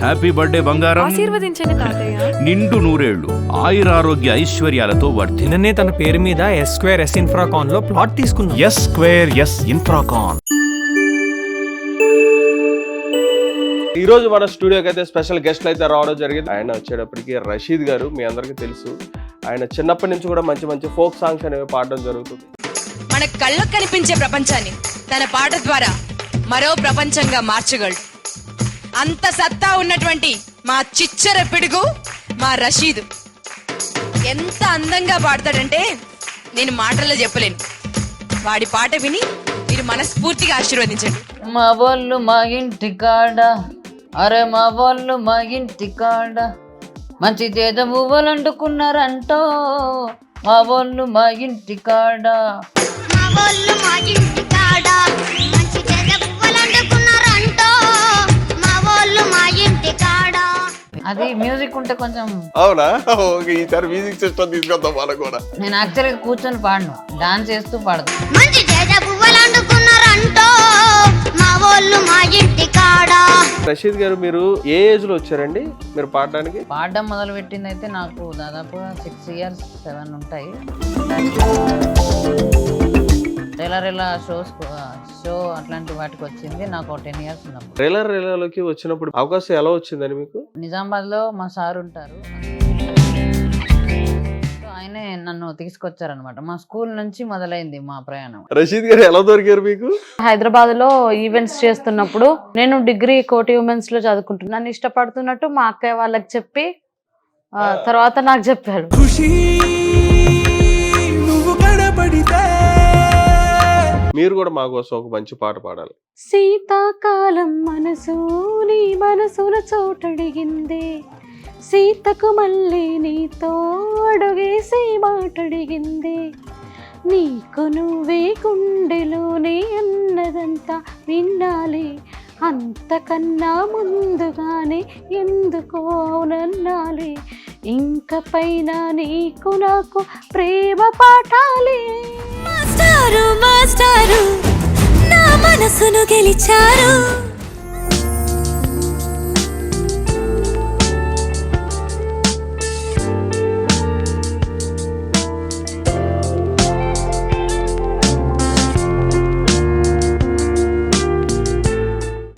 Happy birthday బంగారం. ఆశీర్వదించండి తాతయ్య. నిండు నూరేళ్లు ఆయురారోగ్య ఐశ్వర్యాలతో వర్ధి. నిన్ననే తన పేరు మీద S² S ఇన్ఫ్రాకాన్ లో ప్లాట్ తీసుకున్నాం. S² S Infracon. ఈ రోజు మన స్టూడియోకి అయితే స్పెషల్ గెస్ట్లు అయితే రావడం జరిగింది. ఆయన వచ్చేటప్పటికి రషీద్ గారు, మీ అందరికీ తెలుసు. ఆయన చిన్నప్పటి నుంచి కూడా మంచి మంచి ఫోక్ సాంగ్స్ అనేవి పాడడం జరుగుతుంది. మన కళ్ళకు కనిపించే ప్రపంచాన్ని తన పాట ద్వారా మరో ప్రపంచంగా మార్చగలడు. అంత సత్తా ఉన్నటువంటి మా చిచ్చర పిడుగు మా రషీద్ ఎంత అందంగా పాడతాడంటే నేను మాటల్లో చెప్పలేను. వాడి పాట విని మీరు మనస్ఫూర్తిగా ఆశీర్వదించండి. మా వాళ్ళు మా ఇంటి కాడ, అరే మా వాళ్ళు మా ఇంటి కాడ మంచి చేత పువ్వులు అంటుకున్నారంటో. మా వాళ్ళు మా ఇంటి కాడ, మా వాళ్ళు మా ఇంటి కాడ మంచి చేత పువ్వులు అంటుకున్నారంటో. మా వాళ్ళు మా ఇంటి కాడ. అది మ్యూజిక్ ఉంటే కొంచెం. అవునా? ఓకే, ఈసారి మ్యూజిక్ సిస్టమ్ తీసుకొద్దాం వాళ్ళకు కూడా. నేను యాక్చువల్గా కూర్చొని పాడను, డాన్స్ చేస్తూ పాడదు. మంచి చేత పువ్వులు అంటుకున్నారంటో. మా వాళ్ళు మా ఇంటి కాడ. రషీద్ గారు, మీరు ఏ ఏజ్ లో వచ్చారండి మీరు పాడడానికి? పాడడం మొదలు పెట్టింది అయితే నాకు దాదాపుగా 6 years 7 ఉంటాయి. రేలా షో అట్లాంటి వాటికి వచ్చింది నాకు 10 years ఉన్నప్పుడు. రేలాలోకి వచ్చినప్పుడు అవకాశం ఎలా వచ్చిందని మీకు? నిజామాబాద్ లో మా సార్ ఉంటారు, ఆయనే నన్ను తీసుకొచ్చారనమాట. మా స్కూల్ నుంచి మొదలైంది మా ప్రయాణం. రషీద్ గారు ఎలా దొరికారు మీకు? హైదరాబాద్ లో ఈవెంట్స్ చేస్తున్నప్పుడు నేను డిగ్రీ కోటి ఉమెన్స్ లో చదువుకుంటున్నాను. నన్ను ఇష్టపడుతున్నట్టు మా అక్కయ్య వాళ్ళకి చెప్పి తర్వాత నాకు చెప్పాడు. మీరు కూడా మా కోసం ఒక మంచి పాట పాడాలి. శీతాకాలం మనసు నీ మనసుల చోటడిగింది, సీతకు మళ్ళీ నీతో అడుగేసి మాటడిగింది. నీకు నువ్వే గుండెలోనే అన్నదంతా వినాలి, అంతకన్నా ముందుగానే ఎందుకో నన్నాలి. ఇంక పైన నీకు నాకు ప్రేమ పాఠాలి. మాస్టారు మాస్టారు నా మనసును గెలిచారు.